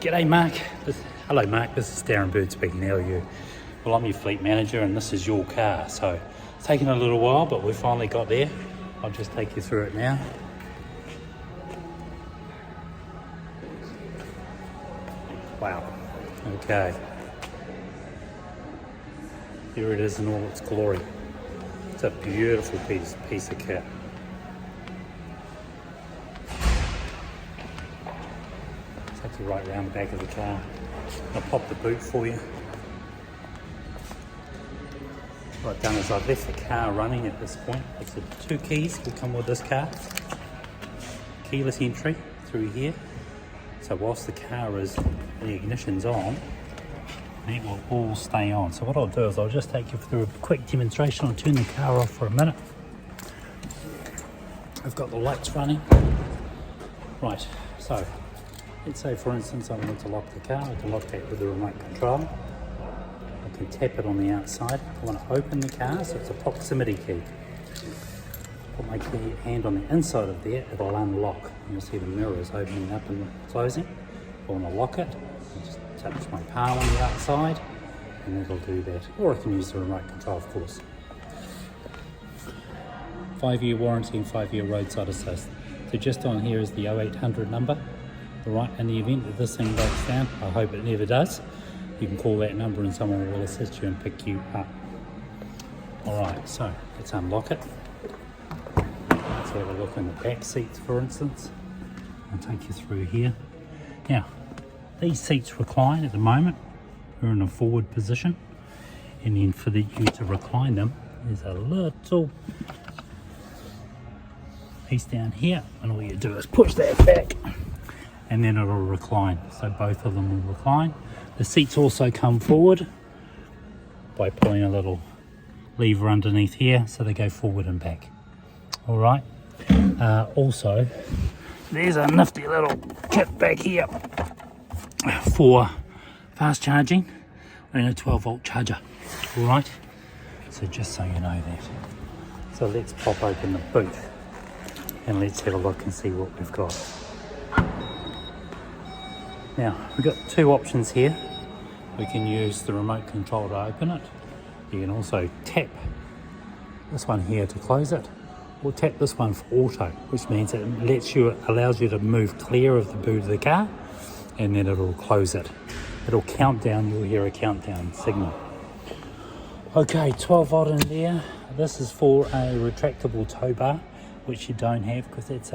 G'day Mark. Hello Mark, this is Darren Bird speaking. How are you? Well, I'm your fleet manager and this is your car. So it's taken a little while, but we finally got there. I'll just take you through it now. Wow. Okay. Here it is in all its glory. It's a beautiful piece of kit. Take you right around the back of the car. I'll pop the boot for you. What I've done is I've left the car running at this point. It's 2 keys will come with this car. Keyless entry through here. So whilst the car is, the ignition's on, it will all stay on. So what I'll do is I'll just take you through a quick demonstration. I'll turn the car off for a minute. I've got the lights running. Right, so let's say for instance I wanted to lock the car. I can lock that with the remote control. I can tap it on the outside. I want to open the car, so it's a proximity key. Put my hand on the inside of there, it'll unlock. You'll see the mirrors opening up and closing. I want to lock it, I just touch my palm on the outside and it'll do that. Or I can use the remote control, of course. 5-year warranty and 5-year roadside assist. So just on here is the 0800 number. Right, in the event that this thing breaks down, I hope it never does, you can call that number and someone will assist you and pick you up. Alright, so let's unlock it. Let's have a look in the back seats for instance. I'll take you through here. Now, these seats recline at the moment. We're in a forward position. And then for you to recline them, there's a little piece down here. And all you do is push that back. And then it'll recline. So both of them will recline. The seats also come forward by pulling a little lever underneath here, so they go forward and back. All right. Also, there's a nifty little kit back here for fast charging and a 12-volt charger. All right. So just so you know that. So let's pop open the boot and let's have a look and see what we've got. Now, we've got 2 options here. We can use the remote control to open it. You can also tap this one here to close it, or tap this one for auto, which means it allows you to move clear of the boot of the car, and then it'll close it. It'll count down, you'll hear a countdown signal. Okay, 12 volt in there. This is for a retractable tow bar, which you don't have because that's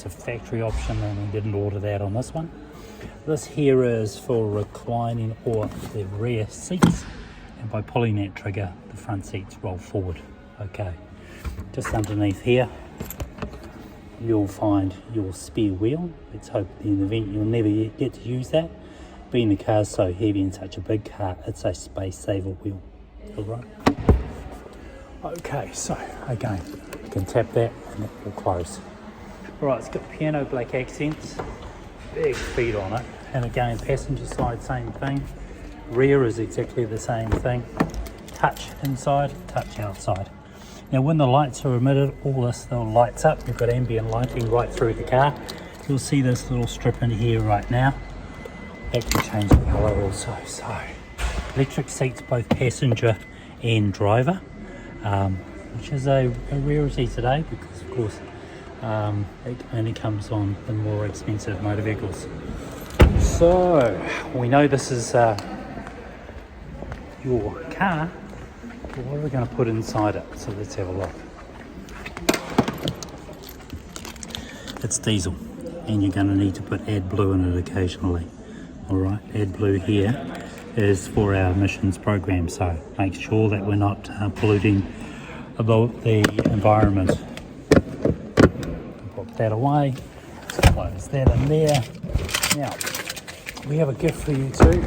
a factory option and we didn't order that on this one. This here is for reclining or the rear seats, and by pulling that trigger the front seats roll forward. Okay, just underneath here you'll find your spare wheel. Let's hope in the event you'll never get to use that. Being the car's so heavy and such a big car, it's a space saver wheel. Alright. Okay, so again you can tap that and it will close. Alright, it's got piano black accents, big feet on it, and again passenger side same thing, rear is exactly the same thing, touch inside, touch outside. Now when the lights are emitted, all this still lights up. You've got ambient lighting right through the car. You'll see this little strip in here right now, that can change the colour also. So electric seats both passenger and driver, which is a rarity today because of course it only comes on the more expensive motor vehicles. So we know this is your car, but what are we going to put inside it? So let's have a look. It's diesel and you're going to need to put AdBlue in it occasionally. Alright, AdBlue here is for our emissions program, so make sure that we're not polluting the environment. Put that away, close that in there. Now, we have a gift for you too.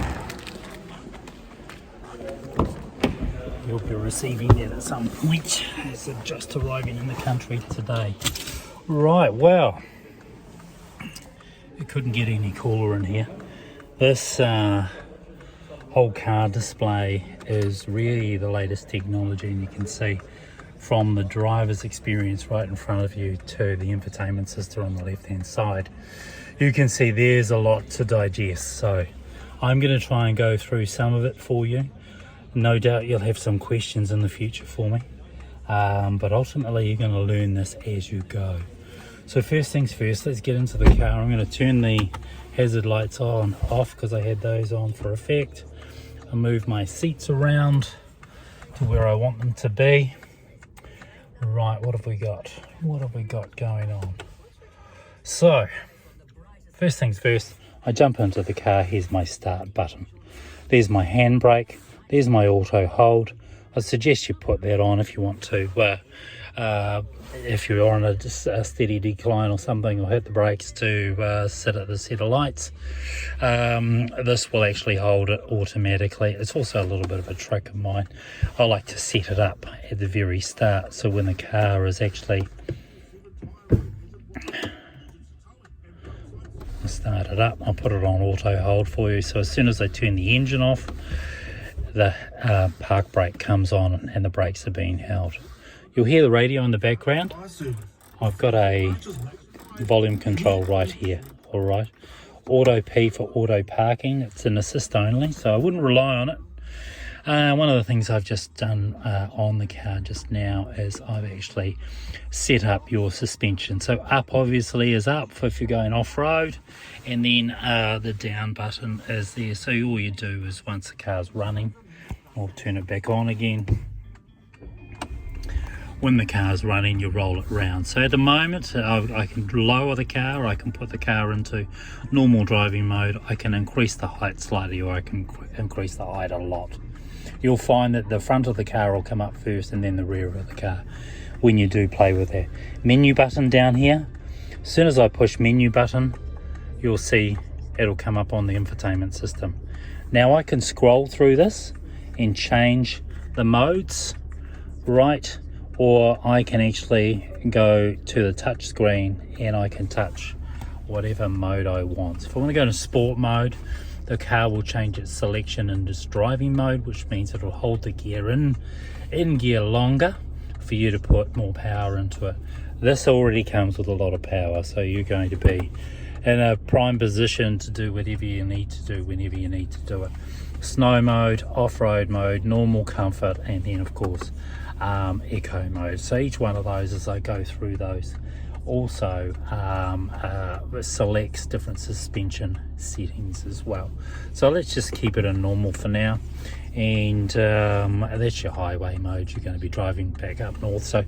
You'll be receiving that at some point. It's just arriving in the country today. Right, well, it couldn't get any cooler in here. This whole car display is really the latest technology, and you can see from the driver's experience right in front of you to the infotainment system on the left hand side, You can see there's a lot to digest, so I'm going to try and go through some of it for you. No doubt you'll have some questions in the future for me, but ultimately you're going to learn this as you go. So first things first, let's get into the car. I'm going to turn the hazard lights on off because I had those on for effect. I'll move my seats around to where I want them to be. Right, what have we got? What have we got going on? So, first things first, I jump into the car. Here's my start button. There's my handbrake. There's my auto hold. I suggest you put that on if you want to. If you're on a steady decline or something, or hit the brakes to sit at the set of lights. This will actually hold it automatically. It's also a little bit of a trick of mine. I like to set it up at the very start, so when the car is actually start it up, I'll put it on auto hold for you. So as soon as I turn the engine off, the park brake comes on and the brakes are being held. You'll hear the radio in the background. I've got a volume control right here. All right, auto P for auto parking. It's an assist only, so I wouldn't rely on it. One of the things I've just done on the car just now is I've actually set up your suspension. So up obviously is up for if you're going off-road, and then the down button is there. So all you do is once the car's running, I'll turn it back on again. When the car's running, you roll it round. So at the moment I can lower the car, I can put the car into normal driving mode, I can increase the height slightly, or I can increase the height a lot. You'll find that the front of the car will come up first and then the rear of the car when you do play with that. Menu button down here, as soon as I push menu button, you'll see it'll come up on the infotainment system. Now I can scroll through this and change the modes, right? Or I can actually go to the touch screen and I can touch whatever mode I want. So if I want to go into sport mode, the car will change its selection into driving mode, which means it'll hold the gear in gear longer for you to put more power into it. This already comes with a lot of power, so you're going to be in a prime position to do whatever you need to do whenever you need to do it. Snow mode, off-road mode, normal comfort, and then of course eco mode. So each one of those, as I go through those, also selects different suspension settings as well. So let's just keep it in normal for now, and that's your highway mode. You're going to be driving back up north, so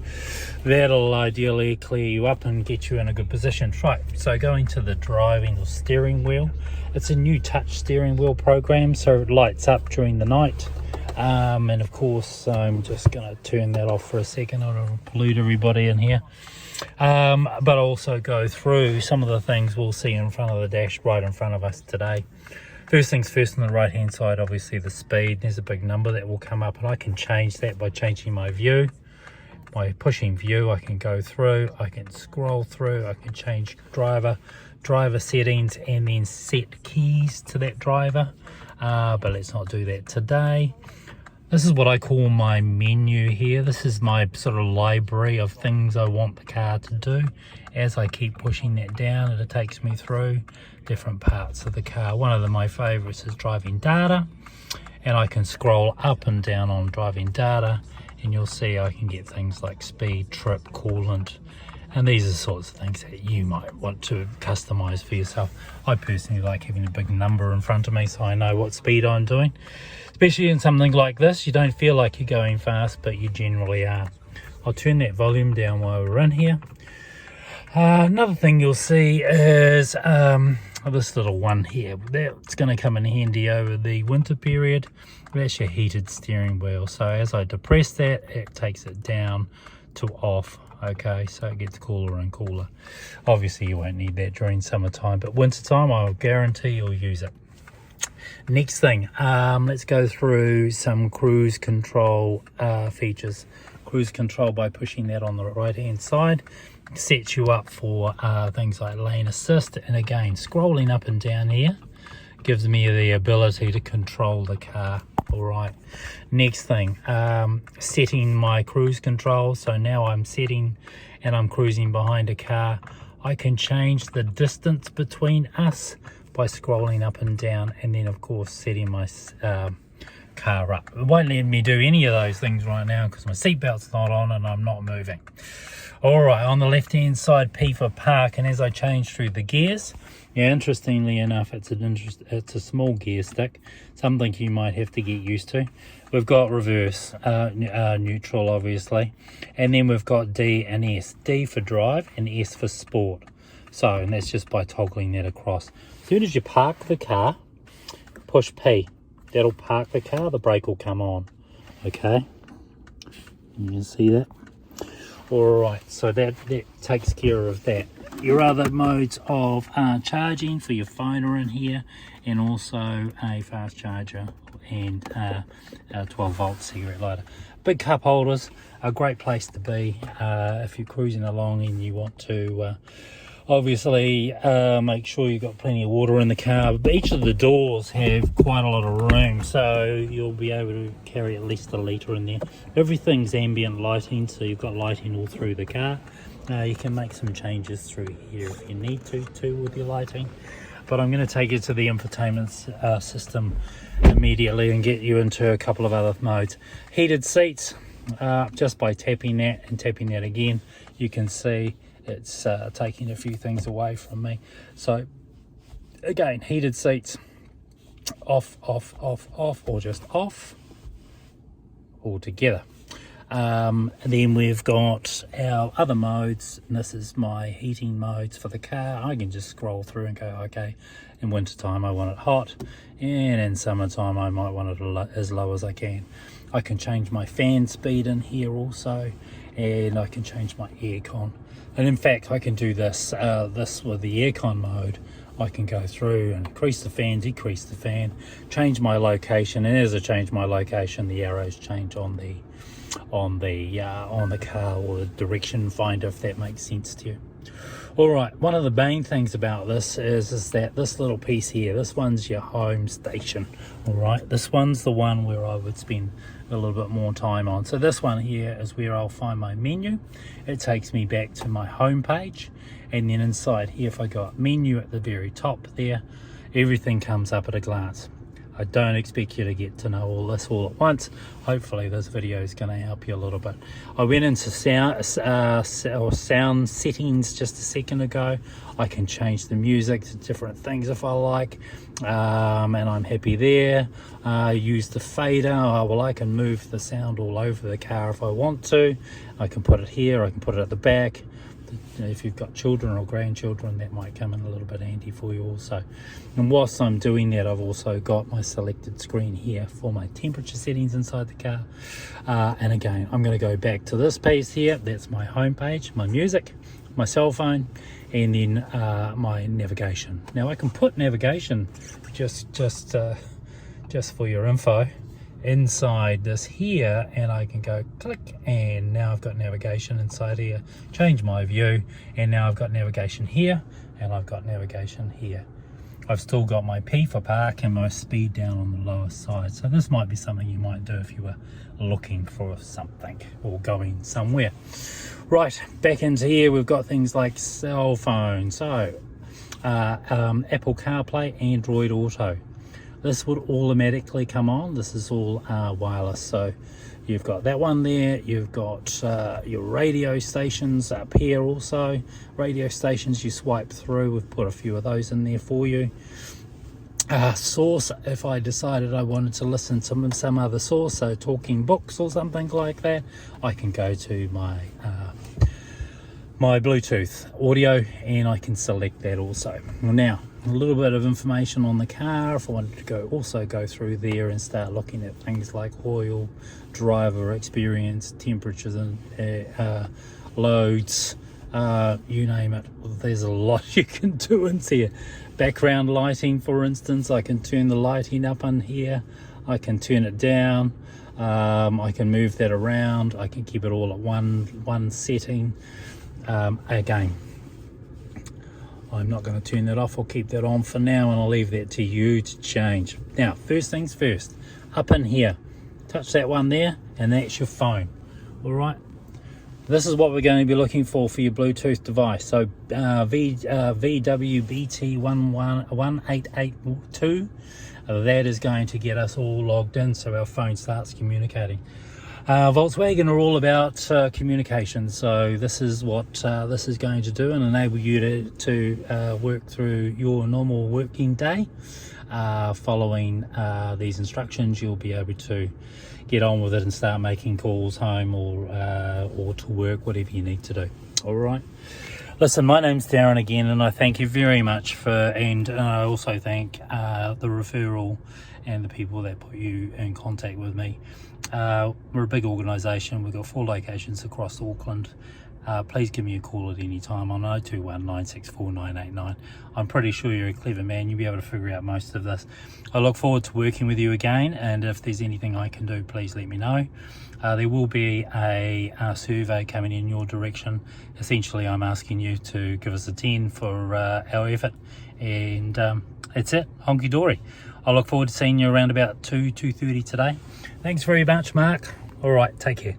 that'll ideally clear you up and get you in a good position. Right, so going to the driving or steering wheel, it's a new touch steering wheel program, so it lights up during the night. And of course I'm just going to turn that off for a second. I don't want to pollute everybody in here, but also go through some of the things we'll see in front of the dash right in front of us today. First things first, on the right hand side, obviously the speed. There's a big number that will come up, and I can change that by changing my view. By pushing view, I can go through, I can scroll through, I can change driver settings and then set keys to that driver, but let's not do that today. This is what I call my menu here. This is my sort of library of things I want the car to do. As I keep pushing that down, it takes me through different parts of the car. One of my favorites is driving data, and I can scroll up and down on driving data, and you'll see I can get things like speed, trip, coolant, and these are the sorts of things that you might want to customize for yourself. I personally like having a big number in front of me so I know what speed I'm doing. Especially in something like this, you don't feel like you're going fast, but you generally are. I'll turn that volume down while we're in here. Another thing you'll see is this little one here. That's going to come in handy over the winter period. That's your heated steering wheel. So as I depress that, it takes it down to off. Okay, so it gets cooler and cooler. Obviously you won't need that during summertime, but wintertime I'll guarantee you'll use it. Next thing, let's go through some cruise control features. Cruise control, by pushing that on the right hand side, sets you up for things like lane assist, and again scrolling up and down here gives me the ability to control the car. All right, next thing, setting my cruise control. So now I'm setting and I'm cruising behind a car. I can change the distance between us by scrolling up and down, and then of course setting my car up. It won't let me do any of those things right now because my seatbelt's not on and I'm not moving. All right, on the left hand side, P for park, and as I change through the gears, yeah, interestingly enough, it's a small gear stick, something you might have to get used to. We've got reverse, neutral obviously, and then we've got D and S. D for drive and S for sport. So, and that's just by toggling that across. As soon as you park the car, push P. That'll park the car, the brake will come on. Okay, you can see that. All right, so that takes care of that. Your other modes of charging for your phone are in here, and also a fast charger and a 12-volt cigarette lighter. Big cup holders, a great place to be if you're cruising along and you want to obviously make sure you've got plenty of water in the car. But each of the doors have quite a lot of room, so you'll be able to carry at least a litre in there. Everything's ambient lighting, so you've got lighting all through the car. You can make some changes through here if you need to with your lighting. But I'm going to take you to the infotainment system immediately and get you into a couple of other modes. Heated seats, just by tapping that and tapping that again, you can see it's taking a few things away from me. So again, heated seats, off, or just off altogether. And then we've got our other modes, and this is my heating modes for the car. I can just scroll through and go, okay, in winter time I want it hot, and in summertime I might want it as low as I can. I can change my fan speed in here also, and I can change my aircon. And in fact, I can do this with the aircon mode. I can go through and increase the fan, decrease the fan, change my location, and as I change my location, the arrows change on the car, or the direction finder, if that makes sense to you. All right, one of the main things about this is that this little piece here, this one's your home station. All right, this one's the one where I would spend a little bit more time on. So this one here is where I'll find my menu. It takes me back to my home page, and then inside here, if I got menu at the very top there, everything comes up at a glance. I don't expect you to get to know all this all at once. Hopefully this video is going to help you a little bit. I went into sound settings just a second ago. I can change the music to different things if I like, and I'm happy there. Use the fader. Well, I can move the sound all over the car if I want to. I can put it here, I can put it at the back. If you've got children or grandchildren, that might come in a little bit handy for you also. And whilst I'm doing that, I've also got my selected screen here for my temperature settings inside the car. And again, I'm going to go back to this page here. That's my home page, my music, my cell phone, and then my navigation. Now I can put navigation just for your info inside this here, and I can go click, and now I've got navigation inside here. Change my view, and now I've got navigation here, and I've got navigation here. I've still got my P for park and my speed down on the lower side. So this might be something you might do if you were looking for something or going somewhere. Right, back into here, we've got things like cell phone. So Apple CarPlay, Android Auto. This would automatically come on. This is all wireless, so you've got that one there. You've got your radio stations up here also. Radio stations you swipe through. We've put a few of those in there for you. Source, if I decided I wanted to listen to some other source, so talking books or something like that, I can go to my my Bluetooth audio, and I can select that also. Now, a little bit of information on the car. If I wanted to also go through there and start looking at things like oil, driver experience, temperatures, and loads, you name it. There's a lot you can do in here. Background lighting, for instance, I can turn the lighting up on here. I can turn it down. I can move that around. I can keep it all at one setting. Again, I'm not going to turn that off. I'll keep that on for now, and I'll leave that to you to change. Now, first things first, up in here, touch that one there, and that's your phone. All right, This is what we're going to be looking for your Bluetooth device. So VWBT11882, that is going to get us all logged in so our phone starts communicating. Volkswagen are all about communication, so this is what this is going to do, and enable you to work through your normal working day. Following these instructions, you'll be able to get on with it and start making calls home or to work, whatever you need to do. All right. Listen, my name's Darren again, and I thank you very much and I also thank the referral and the people that put you in contact with me. We're a big organisation. We've got 4 locations across Auckland. Please give me a call at any time on 021 964 989. I'm pretty sure you're a clever man. You'll be able to figure out most of this. I look forward to working with you again, and if there's anything I can do, please let me know. There will be a survey coming in your direction. Essentially, I'm asking you to give us a 10 for our effort, and that's it. Honky dory. I look forward to seeing you around about 2:30 today. Thanks very much, Mark. All right, take care.